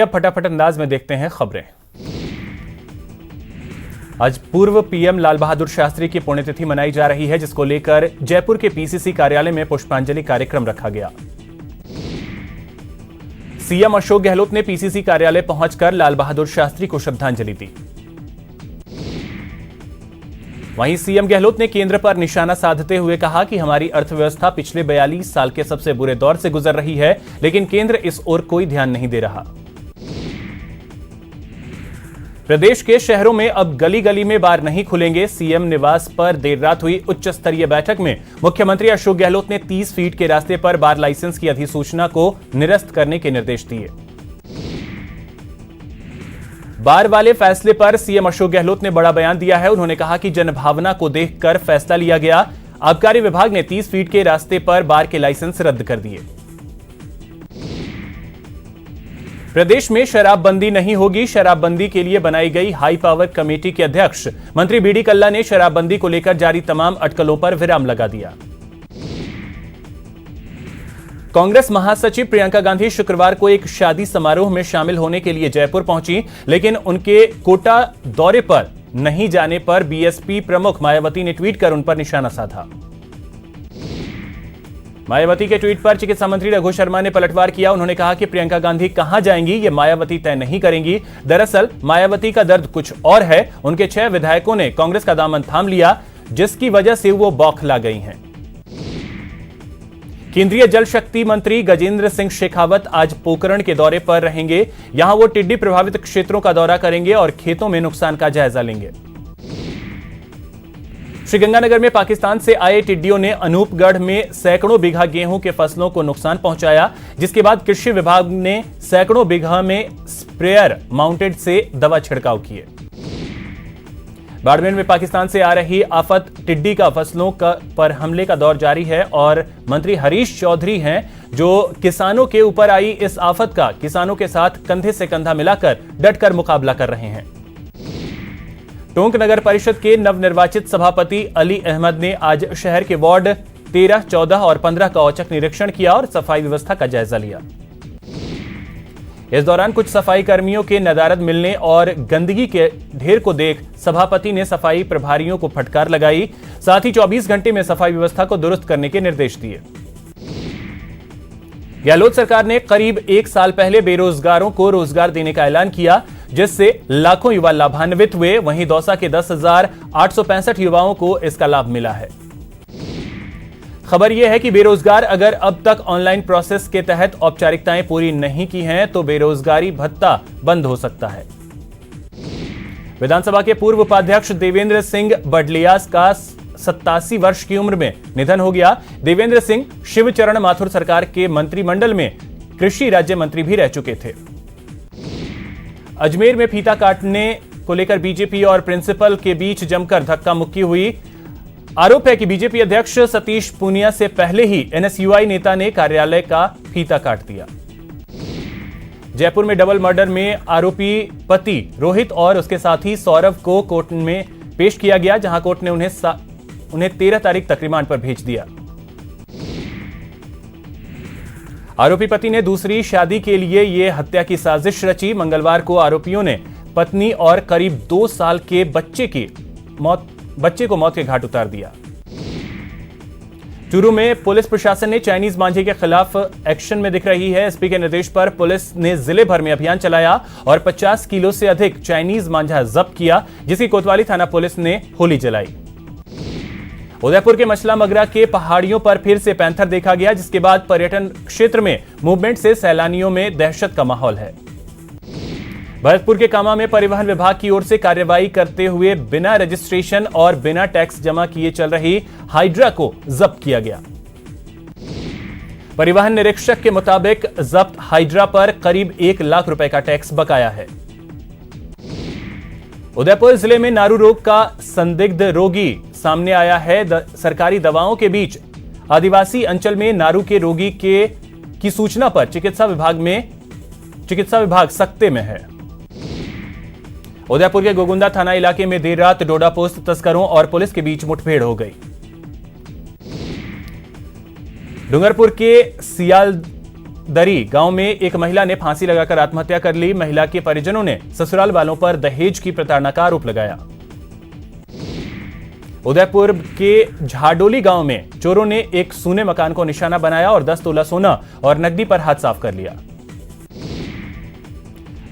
अब फटाफट अंदाज में देखते हैं खबरें। आज पूर्व पीएम लाल बहादुर शास्त्री की पुण्यतिथि मनाई जा रही है, जिसको लेकर जयपुर के पीसीसी कार्यालय में पुष्पांजलि कार्यक्रम रखा गया। सीएम अशोक गहलोत ने पीसीसी कार्यालय पहुंचकर लाल बहादुर शास्त्री को श्रद्धांजलि दी। वहीं सीएम गहलोत ने केंद्र पर निशाना साधते हुए कहा कि हमारी अर्थव्यवस्था पिछले 42 साल के सबसे बुरे दौर से गुजर रही है, लेकिन केंद्र इस ओर कोई ध्यान नहीं दे रहा। प्रदेश के शहरों में अब गली गली में बार नहीं खुलेंगे। सीएम निवास पर देर रात हुई उच्च स्तरीय बैठक में मुख्यमंत्री अशोक गहलोत ने 30 फीट के रास्ते पर बार लाइसेंस की अधिसूचना को निरस्त करने के निर्देश दिए। बार वाले फैसले पर सीएम अशोक गहलोत ने बड़ा बयान दिया है। उन्होंने कहा कि जनभावना को देखकर फैसला लिया गया। आबकारी विभाग ने 30 फीट के रास्ते पर बार के लाइसेंस रद्द कर दिए। प्रदेश में शराबबंदी नहीं होगी। शराबबंदी के लिए बनाई गई हाई पावर कमेटी के अध्यक्ष मंत्री बीडी कल्ला ने शराबबंदी को लेकर जारी तमाम अटकलों पर विराम लगा दिया। कांग्रेस महासचिव प्रियंका गांधी शुक्रवार को एक शादी समारोह में शामिल होने के लिए जयपुर पहुंची, लेकिन उनके कोटा दौरे पर नहीं जाने पर बीएसपी प्रमुख मायावती ने ट्वीट कर उन पर निशाना साधा। मायावती के ट्वीट पर चिकित्सा मंत्री रघु शर्मा ने पलटवार किया। उन्होंने कहा कि प्रियंका गांधी कहां जाएंगी ये मायावती तय नहीं करेंगी। दरअसल मायावती का दर्द कुछ और है। उनके 6 विधायकों ने कांग्रेस का दामन थाम लिया, जिसकी वजह से वो बौखला गई हैं। केंद्रीय जल शक्ति मंत्री गजेंद्र सिंह शेखावत आज पोखरण के दौरे पर रहेंगे। यहां वो टिड्डी प्रभावित क्षेत्रों का दौरा करेंगे और खेतों में नुकसान का जायजा लेंगे। श्रीगंगानगर में पाकिस्तान से आए टिड्डियों ने अनूपगढ़ में सैकड़ों बीघा गेहूं के फसलों को नुकसान पहुंचाया, जिसके बाद कृषि विभाग ने सैकड़ों बीघा में स्प्रेयर माउंटेड से दवा छिड़काव किए। बाड़मेर में पाकिस्तान से आ रही आफत टिड्डी का फसलों पर हमले का दौर जारी है और मंत्री हरीश चौधरी हैं जो किसानों के ऊपर आई इस आफत का किसानों के साथ कंधे से कंधा मिलाकर डटकर मुकाबला कर रहे हैं। टोंक नगर परिषद के नवनिर्वाचित सभापति अली अहमद ने आज शहर के वार्ड 13, 14 और 15 का औचक निरीक्षण किया और सफाई व्यवस्था का जायजा लिया। इस दौरान कुछ सफाई कर्मियों के नदारद मिलने और गंदगी के ढेर को देख सभापति ने सफाई प्रभारियों को फटकार लगाई। साथ ही 24 घंटे में सफाई व्यवस्था को दुरुस्त करने के निर्देश दिए। गहलोत सरकार ने करीब 1 साल पहले बेरोजगारों को रोजगार देने का ऐलान किया, जिससे लाखों युवा लाभान्वित हुए। वहीं दौसा के 10,865 युवाओं को इसका लाभ मिला है। खबर यह है कि बेरोजगार अगर अब तक ऑनलाइन प्रोसेस के तहत औपचारिकताएं पूरी नहीं की हैं तो बेरोजगारी भत्ता बंद हो सकता है। विधानसभा के पूर्व उपाध्यक्ष देवेंद्र सिंह बडलियास का 87 वर्ष की उम्र में निधन हो गया। देवेंद्र सिंह शिवचरण माथुर सरकार के मंत्रिमंडल में कृषि राज्य मंत्री भी रह चुके थे। अजमेर में फीता काटने को लेकर बीजेपी और प्रिंसिपल के बीच जमकर धक्का मुक्की हुई। आरोप है कि बीजेपी अध्यक्ष सतीश पूनिया से पहले ही एनएसयूआई नेता ने कार्यालय का फीता काट दिया। जयपुर में डबल मर्डर में आरोपी पति रोहित और उसके साथी सौरभ को कोर्ट में पेश किया गया, जहां कोर्ट ने उन्हें 13 तारीख तक रिमांड पर भेज दिया। आरोपी पति ने दूसरी शादी के लिए यह हत्या की साजिश रची। मंगलवार को आरोपियों ने पत्नी और करीब 2 साल के बच्चे को मौत के घाट उतार दिया। चूरू में पुलिस प्रशासन ने चाइनीज मांझे के खिलाफ एक्शन में दिख रही है। एसपी के निर्देश पर पुलिस ने जिले भर में अभियान चलाया और 50 किलो से अधिक चाइनीज मांझा जब्त किया, जिसकी कोतवाली थाना पुलिस ने होली जलाई। उदयपुर के मछला मगरा के पहाड़ियों पर फिर से पैंथर देखा गया, जिसके बाद पर्यटन क्षेत्र में मूवमेंट से सैलानियों में दहशत का माहौल है। भरतपुर के कामा में परिवहन विभाग की ओर से कार्रवाई करते हुए बिना रजिस्ट्रेशन और बिना टैक्स जमा किए चल रही हाइड्रा को जब्त किया गया। परिवहन निरीक्षक के मुताबिक जब्त हाइड्रा पर करीब 1 लाख रुपए का टैक्स बकाया है। उदयपुर जिले में नारू रोग का संदिग्ध रोगी सामने आया है। सरकारी दवाओं के बीच आदिवासी अंचल में नारू के रोगी की सूचना पर चिकित्सा विभाग सकते में है। उदयपुर के गोगुंदा थाना इलाके में देर रात डोडा पोस्ट तस्करों और पुलिस के बीच मुठभेड़ हो गई। डूंगरपुर के दरी गांव में एक महिला ने फांसी लगाकर आत्महत्या कर ली। महिला के परिजनों ने ससुराल वालों पर दहेज की प्रताड़ना का आरोप लगाया। उदयपुर के झाडोली गांव में चोरों ने एक सूने मकान को निशाना बनाया और 10 तोला सोना और नकदी पर हाथ साफ कर लिया।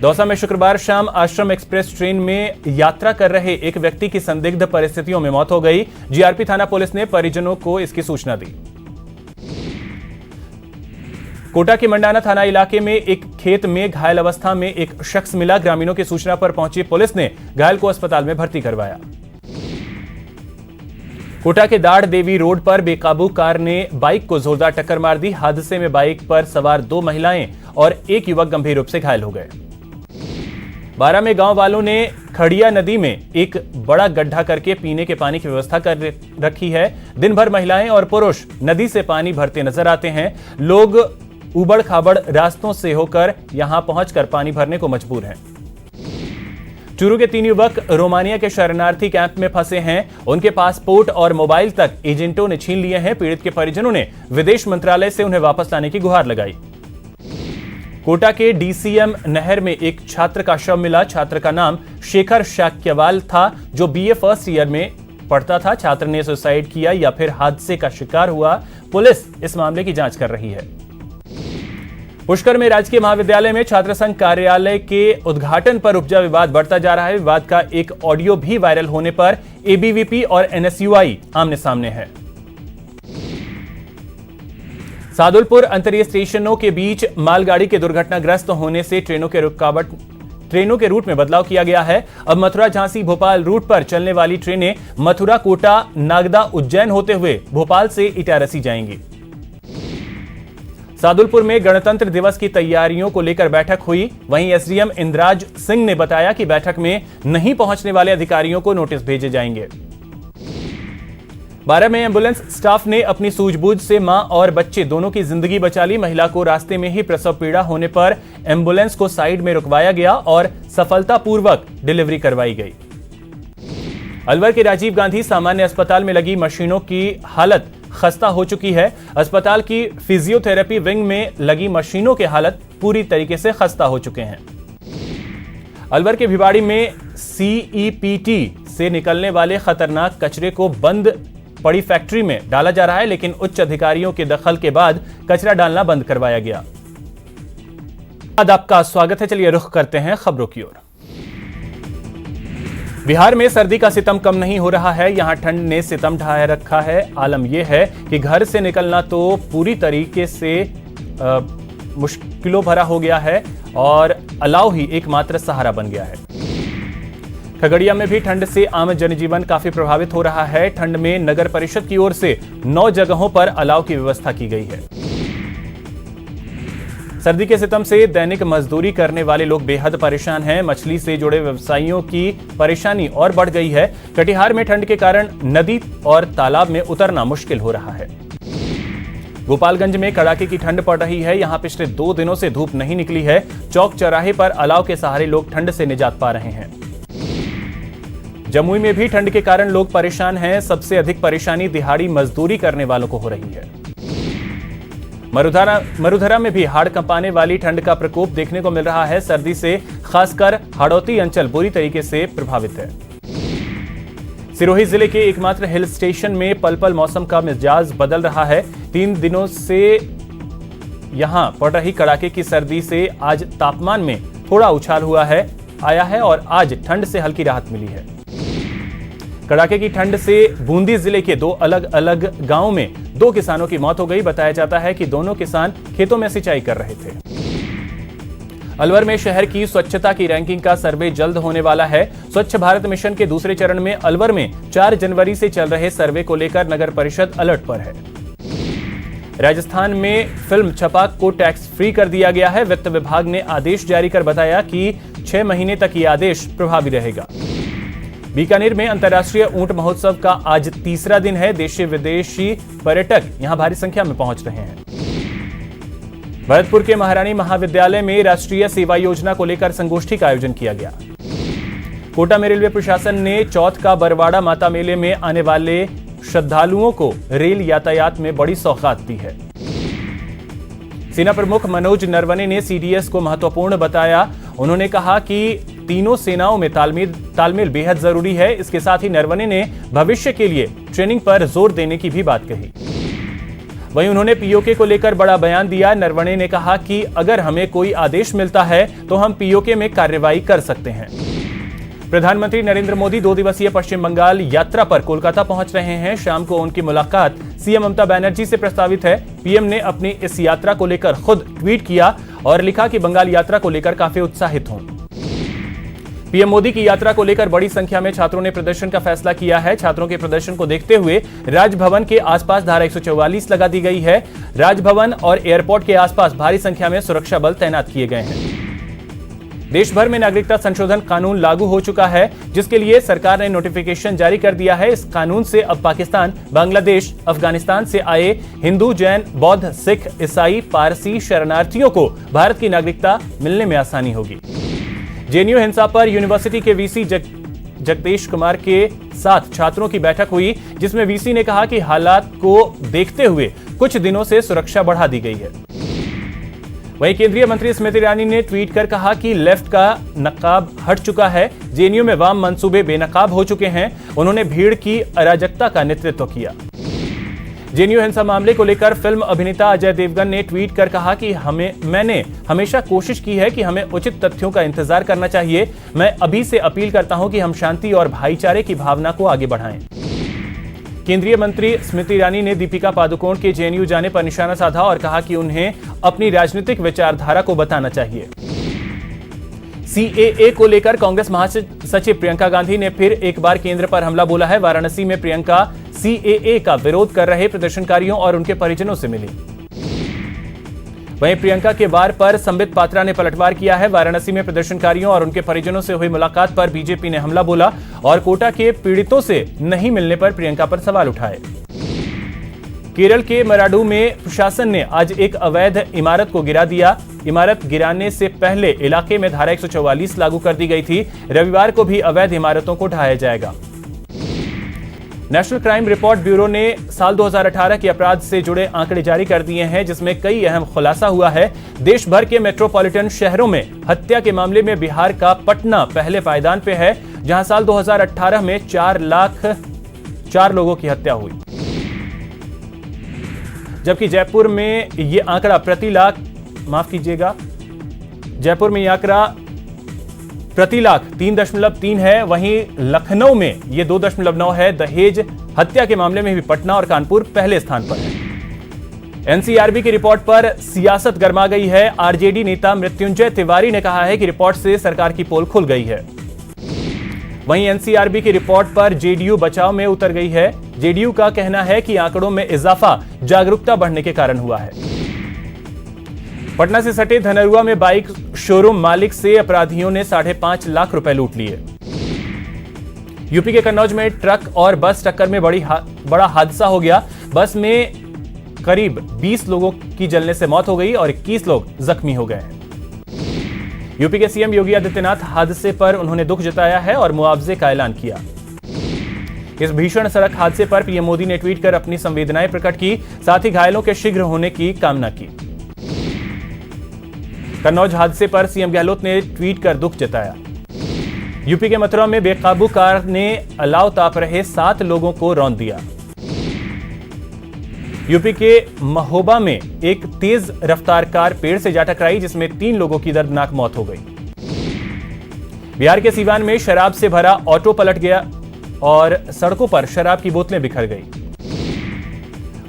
दौसा में शुक्रवार शाम आश्रम एक्सप्रेस ट्रेन में यात्रा कर रहे एक व्यक्ति की संदिग्ध परिस्थितियों में मौत हो गई। जीआरपी थाना पुलिस ने परिजनों को इसकी सूचना दी। कोटा के मंडाना थाना इलाके में एक खेत में घायल अवस्था में एक शख्स मिला। ग्रामीणों की सूचना पर पहुंची पुलिस ने घायल को अस्पताल में भर्ती करवाया। कोटा के दाड़ देवी रोड पर बेकाबू कार ने बाइक को जोरदार टक्कर मार दी। हादसे में बाइक पर सवार 2 महिलाएं और एक युवक गंभीर रूप से घायल हो गए। बारा में गांव वालों ने खड़िया नदी में एक बड़ा गड्ढा करके पीने के पानी की व्यवस्था कर रखी है। दिन भर महिलाएं और पुरुष नदी से पानी भरते नजर आते हैं। लोग उबड़ खाबड़ रास्तों से होकर यहां पहुंचकर पानी भरने को मजबूर हैं। चूरू के 3 युवक रोमानिया के शरणार्थी कैंप में फंसे हैं। उनके पासपोर्ट और मोबाइल तक एजेंटों ने छीन लिए हैं। पीड़ित के परिजनों ने विदेश मंत्रालय से उन्हें वापस लाने की गुहार लगाई। कोटा के डीसीएम नहर में एक छात्र का शव मिला। छात्र का नाम शेखर शाक्यवाल था, जो बीए फर्स्ट ईयर में पढ़ता था। छात्र ने सुसाइड किया या फिर हादसे का शिकार हुआ। पुलिस इस मामले की जांच कर रही है। पुष्कर में राजकीय महाविद्यालय में छात्र संघ कार्यालय के उद्घाटन पर उपजा विवाद बढ़ता जा रहा है। विवाद का एक ऑडियो भी वायरल होने पर एबीवीपी और एनएसयूआई आमने सामने है। सादुलपुर अंतरीय स्टेशनों के बीच मालगाड़ी के दुर्घटनाग्रस्त होने से ट्रेनों के रूट में बदलाव किया गया है। अब मथुरा झांसी भोपाल रूट पर चलने वाली ट्रेनें मथुरा कोटा नागदा उज्जैन होते हुए भोपाल से इटारसी जाएंगी। सादुलपुर में गणतंत्र दिवस की तैयारियों को लेकर बैठक हुई। वहीं एसडीएम इंद्राज सिंह ने बताया कि बैठक में नहीं पहुंचने वाले अधिकारियों को नोटिस भेजे जाएंगे। बारा में एम्बुलेंस स्टाफ ने अपनी सूझबूझ से मां और बच्चे दोनों की जिंदगी बचा ली। महिला को रास्ते में ही प्रसव पीड़ा होने पर एम्बुलेंस को साइड में रुकवाया गया और सफलतापूर्वक डिलीवरी करवाई गई। अलवर के राजीव गांधी सामान्य अस्पताल में लगी मशीनों की हालत खस्ता हो चुकी है। अस्पताल की फिजियोथेरेपी विंग में लगी मशीनों की हालत पूरी तरीके से खस्ता हो चुके हैं। अलवर के भिवाड़ी में सीईपीटी से निकलने वाले खतरनाक कचरे को बंद पड़ी फैक्ट्री में डाला जा रहा है, लेकिन उच्च अधिकारियों के दखल के बाद कचरा डालना बंद करवाया गया। आपका स्वागत है। चलिए रुख करते हैं खबरों की ओर। बिहार में सर्दी का सितम कम नहीं हो रहा है। यहां ठंड ने सितम ढाए रखा है। आलम यह है कि घर से निकलना तो पूरी तरीके से मुश्किलों भरा हो गया है और अलाव ही एकमात्र सहारा बन गया है। खगड़िया में भी ठंड से आम जनजीवन काफी प्रभावित हो रहा है। ठंड में नगर परिषद की ओर से 9 जगहों पर अलाव की व्यवस्था की गई है। सर्दी के सितम से दैनिक मजदूरी करने वाले लोग बेहद परेशान हैं। मछली से जुड़े व्यवसायियों की परेशानी और बढ़ गई है। कटिहार में ठंड के कारण नदी और तालाब में उतरना मुश्किल हो रहा है। गोपालगंज में कड़ाके की ठंड पड़ रही है। यहां पिछले 2 दिनों से धूप नहीं निकली है। चौक चौराहे पर अलाव के सहारे लोग ठंड से निजात पा रहे हैं। जमुई में भी ठंड के कारण लोग परेशान हैं। सबसे अधिक परेशानी दिहाड़ी मजदूरी करने वालों को हो रही है। मरुधरा में भी हाड़ कंपाने वाली ठंड का प्रकोप देखने को मिल रहा है। सर्दी से खासकर हाड़ौती अंचल बुरी तरीके से प्रभावित है। सिरोही जिले के एकमात्र हिल स्टेशन में पल पल मौसम का मिजाज बदल रहा है। 3 दिनों से यहां पड़ रही कड़ाके की सर्दी से आज तापमान में थोड़ा उछाल आया है और आज ठंड से हल्की राहत मिली है। कड़ाके की ठंड से बूंदी जिले के 2 अलग अलग गांवों में 2 किसानों की मौत हो गई। बताया जाता है कि दोनों किसान खेतों में सिंचाई कर रहे थे। अलवर में शहर की स्वच्छता की रैंकिंग का सर्वे जल्द होने वाला है। स्वच्छ भारत मिशन के दूसरे चरण में अलवर में 4 जनवरी से चल रहे सर्वे को लेकर नगर परिषद अलर्ट पर है। राजस्थान में फिल्म छपाक को टैक्स फ्री कर दिया गया है। वित्त विभाग ने आदेश जारी कर बताया कि 6 महीने तक ये आदेश प्रभावी रहेगा। बीकानेर में अंतर्राष्ट्रीय ऊंट महोत्सव का आज तीसरा दिन है। देशी विदेशी पर्यटक यहां भारी संख्या में पहुंच रहे हैं। भरतपुर के महारानी महाविद्यालय में राष्ट्रीय सेवा योजना को लेकर संगोष्ठी का आयोजन किया गया। कोटा में रेलवे प्रशासन ने चौथ का बरवाड़ा माता मेले में आने वाले श्रद्धालुओं को रेल यातायात में बड़ी सौगात दी है। सेना प्रमुख मनोज नरवणे ने सीडीएस को महत्वपूर्ण बताया। उन्होंने कहा कि तीनों सेनाओं में तालमेल बेहद जरूरी है। इसके साथ ही नरवणे ने भविष्य के लिए ट्रेनिंग पर जोर देने की भी बात कही। वहीं उन्होंने पीओके को लेकर बड़ा बयान दिया। नरवणे ने कहा कि अगर हमें कोई आदेश मिलता है तो हम पीओके में कार्रवाई कर सकते हैं। प्रधानमंत्री नरेंद्र मोदी 2 दिवसीय पश्चिम बंगाल यात्रा पर कोलकाता पहुंच रहे हैं। शाम को उनकी मुलाकात सीएम ममता बनर्जी से प्रस्तावित है। पीएम ने अपनी इस यात्रा को लेकर खुद ट्वीट किया और लिखा कि बंगाल यात्रा को लेकर काफी उत्साहित हूं। पीएम मोदी की यात्रा को लेकर बड़ी संख्या में छात्रों ने प्रदर्शन का फैसला किया है। छात्रों के प्रदर्शन को देखते हुए राजभवन के आसपास धारा 144 लगा दी गई है। राजभवन और एयरपोर्ट के आसपास भारी संख्या में सुरक्षा बल तैनात किए गए हैं। देश भर में नागरिकता संशोधन कानून लागू हो चुका है, जिसके लिए सरकार ने नोटिफिकेशन जारी कर दिया है। इस कानून से अब पाकिस्तान, बांग्लादेश, अफगानिस्तान से आए हिंदू, जैन, बौद्ध, सिख, ईसाई, पारसी शरणार्थियों को भारत की नागरिकता मिलने में आसानी होगी। जेएनयू हिंसा पर यूनिवर्सिटी के वीसी जगदेश कुमार के साथ छात्रों की बैठक हुई, जिसमें वीसी ने कहा कि हालात को देखते हुए कुछ दिनों से सुरक्षा बढ़ा दी गई है। वहीं केंद्रीय मंत्री स्मृति ईरानी ने ट्वीट कर कहा कि लेफ्ट का नकाब हट चुका है। जेएनयू में वाम मंसूबे बेनकाब हो चुके हैं। उन्होंने भीड़ की अराजकता का नेतृत्व किया। जेएनयू हिंसा मामले को लेकर फिल्म अभिनेता अजय देवगन ने ट्वीट कर कहा कि मैंने हमेशा कोशिश की है कि हमें उचित तथ्यों का इंतजार करना चाहिए। मैं अभी से अपील करता हूं कि हम शांति और भाईचारे की भावना को आगे बढ़ाएं। केंद्रीय मंत्री स्मृति ईरानी ने दीपिका पादुकोण के जेएनयू जाने पर निशाना साधा और कहा कि उन्हें अपनी राजनीतिक विचारधारा को बताना चाहिए। सीएए को लेकर कांग्रेस महासचिव प्रियंका गांधी ने फिर एक बार केंद्र पर हमला बोला है। वाराणसी में प्रियंका सीएए का विरोध कर रहे प्रदर्शनकारियों और उनके परिजनों से मिली। वहीं प्रियंका के वार पर संबित पात्रा ने पलटवार किया है। वाराणसी में प्रदर्शनकारियों और उनके परिजनों से हुई मुलाकात पर बीजेपी ने हमला बोला और कोटा के पीड़ितों से नहीं मिलने पर प्रियंका पर सवाल उठाए। केरल के मराडू में प्रशासन ने आज एक अवैध इमारत को गिरा दिया। इमारत गिराने से पहले इलाके में धारा 144 लागू कर दी गई थी। रविवार को भी अवैध इमारतों को ढाया जाएगा। नेशनल क्राइम रिपोर्ट ब्यूरो ने साल 2018 के अपराध से जुड़े आंकड़े जारी कर दिए हैं, जिसमें कई अहम खुलासा हुआ है। देश भर के मेट्रोपॉलिटन शहरों में हत्या के मामले में बिहार का पटना पहले पायदान पे है, जहां साल 2018 में 4 लोगों की हत्या हुई, जबकि जयपुर में ये आंकड़ा जयपुर में ये आंकड़ा प्रति लाख 3.3 है। वहीं लखनऊ में ये 2.9 है। दहेज हत्या के मामले में भी पटना और कानपुर पहले स्थान पर है। एनसीआरबी की रिपोर्ट पर सियासत गर्मा गई है। आरजेडी नेता मृत्युंजय तिवारी ने कहा है कि रिपोर्ट से सरकार की पोल खुल गई है। वहीं एनसीआरबी की रिपोर्ट पर जेडीयू बचाव में उतर गई है। जेडीयू का कहना है कि आंकड़ों में इजाफा जागरूकता बढ़ने के कारण हुआ है। पटना से सटे धनरुआ में बाइक शोरूम मालिक से अपराधियों ने 5.5 लाख रुपए लूट लिए। यूपी के कन्नौज में ट्रक और बस टक्कर में बड़ा हादसा हो गया। बस में करीब 20 लोगों की जलने से मौत हो गई और 21 लोग जख्मी हो गए हैं। यूपी के सीएम योगी आदित्यनाथ हादसे पर उन्होंने दुख जताया है और मुआवजे का ऐलान किया। इस भीषण सड़क हादसे पर पीएम मोदी ने ट्वीट कर अपनी संवेदनाएं प्रकट की, साथ ही घायलों के शीघ्र होने की कामना की। कन्नौज हादसे पर सीएम गहलोत ने ट्वीट कर दुख जताया। यूपी के मथुरा में बेकाबू कार ने अलाव ताप रहे 7 लोगों को रौंद दिया। यूपी के महोबा में एक तेज रफ्तार कार पेड़ से जा टकराई, जिसमें 3 लोगों की दर्दनाक मौत हो गई। बिहार के सीवान में शराब से भरा ऑटो पलट गया और सड़कों पर शराब की बोतलें बिखर गई।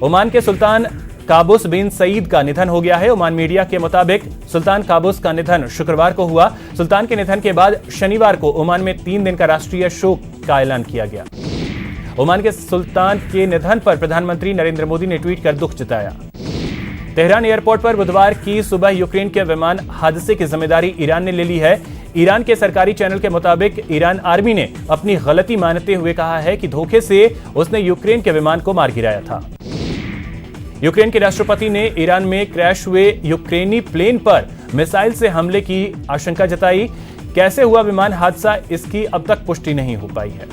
ओमान के सुल्तान काबूस बिन सईद का निधन हो गया है। ओमान मीडिया के मुताबिक सुल्तान काबूस का निधन शुक्रवार को हुआ। सुल्तान के निधन के बाद शनिवार को ओमान में 3 दिन का राष्ट्रीय शोक का ऐलान किया गया। ओमान के सुल्तान के निधन पर प्रधानमंत्री नरेंद्र मोदी ने ट्वीट कर दुख जताया। तेहरान एयरपोर्ट पर बुधवार की सुबह यूक्रेन के विमान हादसे की जिम्मेदारी ईरान ने ले ली है। ईरान के सरकारी चैनल के मुताबिक ईरान आर्मी ने अपनी गलती मानते हुए कहा है कि धोखे से उसने यूक्रेन के विमान को मार गिराया था। यूक्रेन के राष्ट्रपति ने ईरान में क्रैश हुए यूक्रेनी प्लेन पर मिसाइल से हमले की आशंका जताई। कैसे हुआ विमान हादसा, इसकी अब तक पुष्टि नहीं हो पाई है।